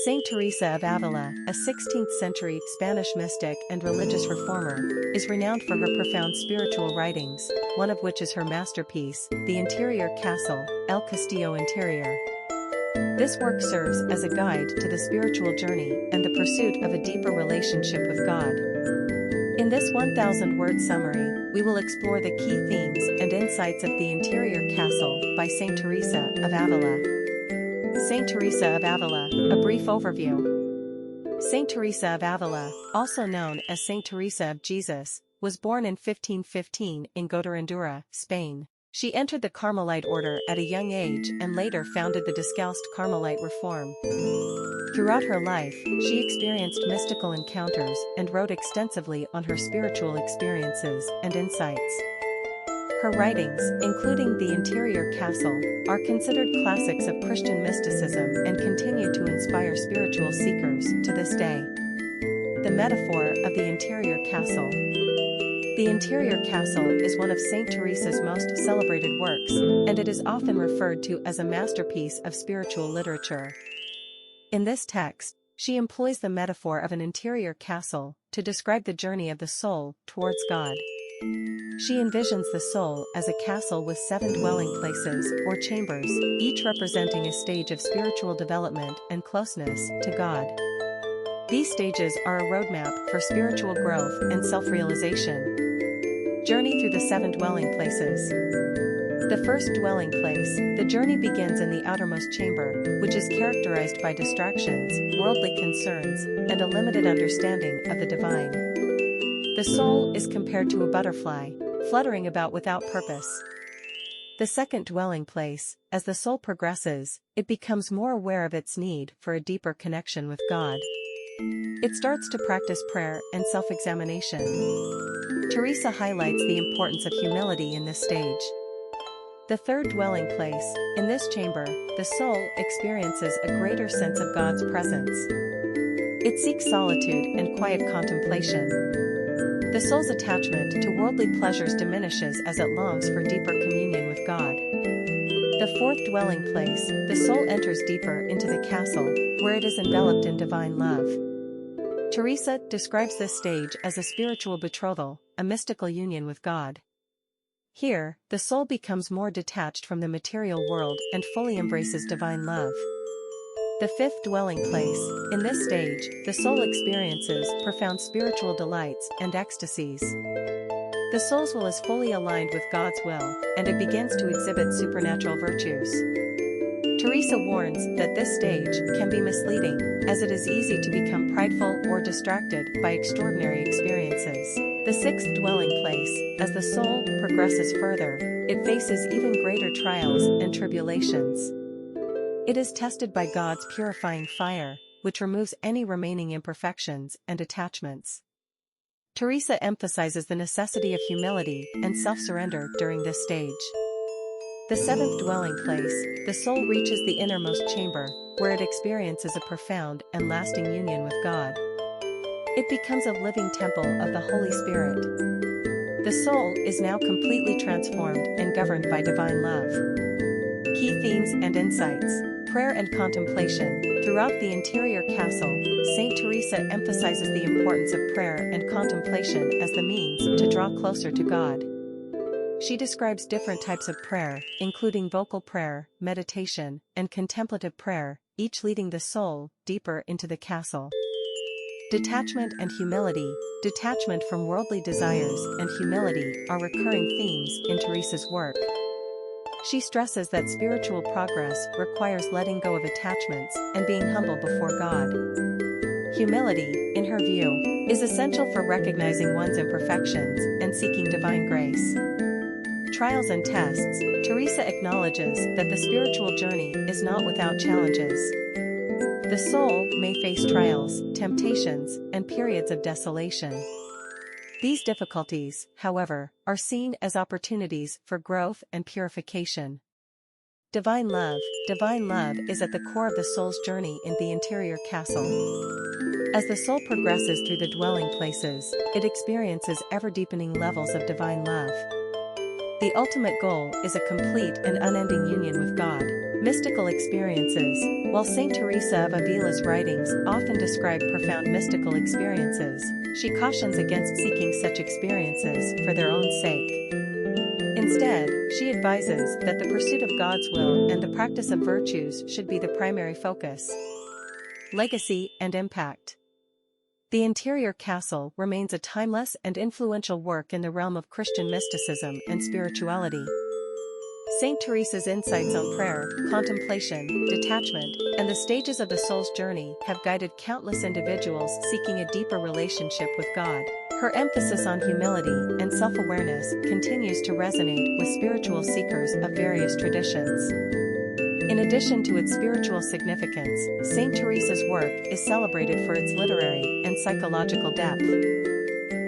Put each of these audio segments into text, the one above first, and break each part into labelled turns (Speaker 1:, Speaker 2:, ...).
Speaker 1: St Teresa of Avila, a 16th-century Spanish mystic and religious reformer, is renowned for her profound spiritual writings, one of which is her masterpiece, The Interior Castle, El Castillo Interior. This work serves as a guide to the spiritual journey and the pursuit of a deeper relationship with God. In this 1,000-word summary, we will explore the key themes and insights of The Interior Castle by St Teresa of Avila. St Teresa of Avila, a brief overview. St Teresa of Avila, also known as St Teresa of Jesus, was born in 1515 in Gotarandura, Spain. She entered the Carmelite order at a young age and later founded the Descalced Carmelite reform. Throughout her life, she experienced mystical encounters and wrote extensively on her spiritual experiences and insights. Her writings, including The Interior Castle, are considered classics of Christian mysticism and continue to inspire spiritual seekers to this day. The metaphor of the interior castle. The Interior Castle is one of St. Teresa's most celebrated works, and it is often referred to as a masterpiece of spiritual literature. In this text, she employs the metaphor of an interior castle to describe the journey of the soul towards God. She envisions the soul as a castle with 7 dwelling places or chambers, each representing a stage of spiritual development and closeness to God. These stages are a roadmap for spiritual growth and self-realization. Journey through the 7 dwelling places. The first dwelling place, the journey begins in the outermost chamber, which is characterized by distractions, worldly concerns, and a limited understanding of the divine. The soul is compared to a butterfly, fluttering about without purpose. The second dwelling place, as the soul progresses, it becomes more aware of its need for a deeper connection with God. It starts to practice prayer and self-examination. Teresa highlights the importance of humility in this stage. The third dwelling place, in this chamber, the soul experiences a greater sense of God's presence. It seeks solitude and quiet contemplation. The soul's attachment to worldly pleasures diminishes as it longs for deeper communion with God. The fourth dwelling place, the soul enters deeper into the castle, where it is enveloped in divine love. Teresa describes this stage as a spiritual betrothal, a mystical union with God. Here, the soul becomes more detached from the material world and fully embraces divine love. The fifth dwelling place, in this stage, the soul experiences profound spiritual delights and ecstasies. The soul's will is fully aligned with God's will, and it begins to exhibit supernatural virtues. Teresa warns that this stage can be misleading, as it is easy to become prideful or distracted by extraordinary experiences. The sixth dwelling place, as the soul progresses further, it faces even greater trials and tribulations. It is tested by God's purifying fire, which removes any remaining imperfections and attachments. Teresa emphasizes the necessity of humility and self-surrender during this stage. The seventh dwelling place, the soul reaches the innermost chamber, where it experiences a profound and lasting union with God. It becomes a living temple of the Holy Spirit. The soul is now completely transformed and governed by divine love. Key themes and insights. Prayer and contemplation. Throughout the interior castle, St. Teresa emphasizes the importance of prayer and contemplation as the means to draw closer to God. She describes different types of prayer, including vocal prayer, meditation, and contemplative prayer, each leading the soul deeper into the castle. Detachment and humility. Detachment from worldly desires and humility are recurring themes in Teresa's work. She stresses that spiritual progress requires letting go of attachments and being humble before God. Humility, in her view, is essential for recognizing one's imperfections and seeking divine grace. Trials and tests. Teresa acknowledges that the spiritual journey is not without challenges. The soul may face trials, temptations, and periods of desolation. These difficulties, however, are seen as opportunities for growth and purification. Divine love is at the core of the soul's journey in the interior castle. As the soul progresses through the dwelling places, it experiences ever-deepening levels of divine love. The ultimate goal is a complete and unending union with God. Mystical experiences. While St Teresa of Avila's writings often describe profound mystical experiences, she cautions against seeking such experiences for their own sake. Instead, she advises that the pursuit of God's will and the practice of virtues should be the primary focus. Legacy and impact. The Interior Castle remains a timeless and influential work in the realm of Christian mysticism and spirituality. St. Teresa's insights on prayer, contemplation, detachment, and the stages of the soul's journey have guided countless individuals seeking a deeper relationship with God. Her emphasis on humility and self-awareness continues to resonate with spiritual seekers of various traditions. In addition to its spiritual significance, St. Teresa's work is celebrated for its literary and psychological depth.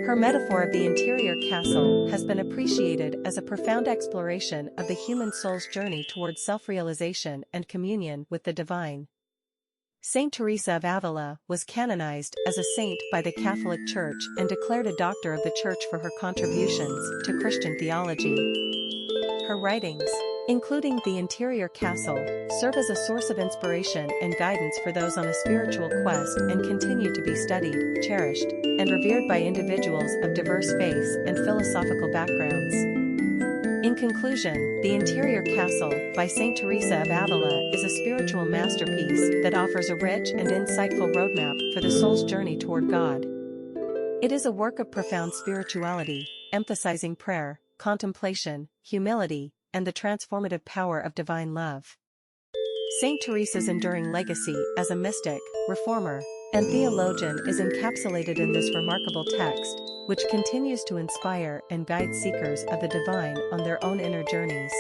Speaker 1: Her metaphor of the interior castle has been appreciated as a profound exploration of the human soul's journey towards self-realization and communion with the divine. St. Teresa of Avila was canonized as a saint by the Catholic Church and declared a doctor of the Church for her contributions to Christian theology. Her writings, including The Interior Castle, serve as a source of inspiration and guidance for those on a spiritual quest and continue to be studied, cherished, and revered by individuals of diverse faiths and philosophical backgrounds. In conclusion, The Interior Castle by St. Teresa of Avila is a spiritual masterpiece that offers a rich and insightful roadmap for the soul's journey toward God. It is a work of profound spirituality, emphasizing prayer, contemplation, humility, and the transformative power of divine love. St. Teresa's enduring legacy as a mystic, reformer, and theologian is encapsulated in this remarkable text, which continues to inspire and guide seekers of the divine on their own inner journeys.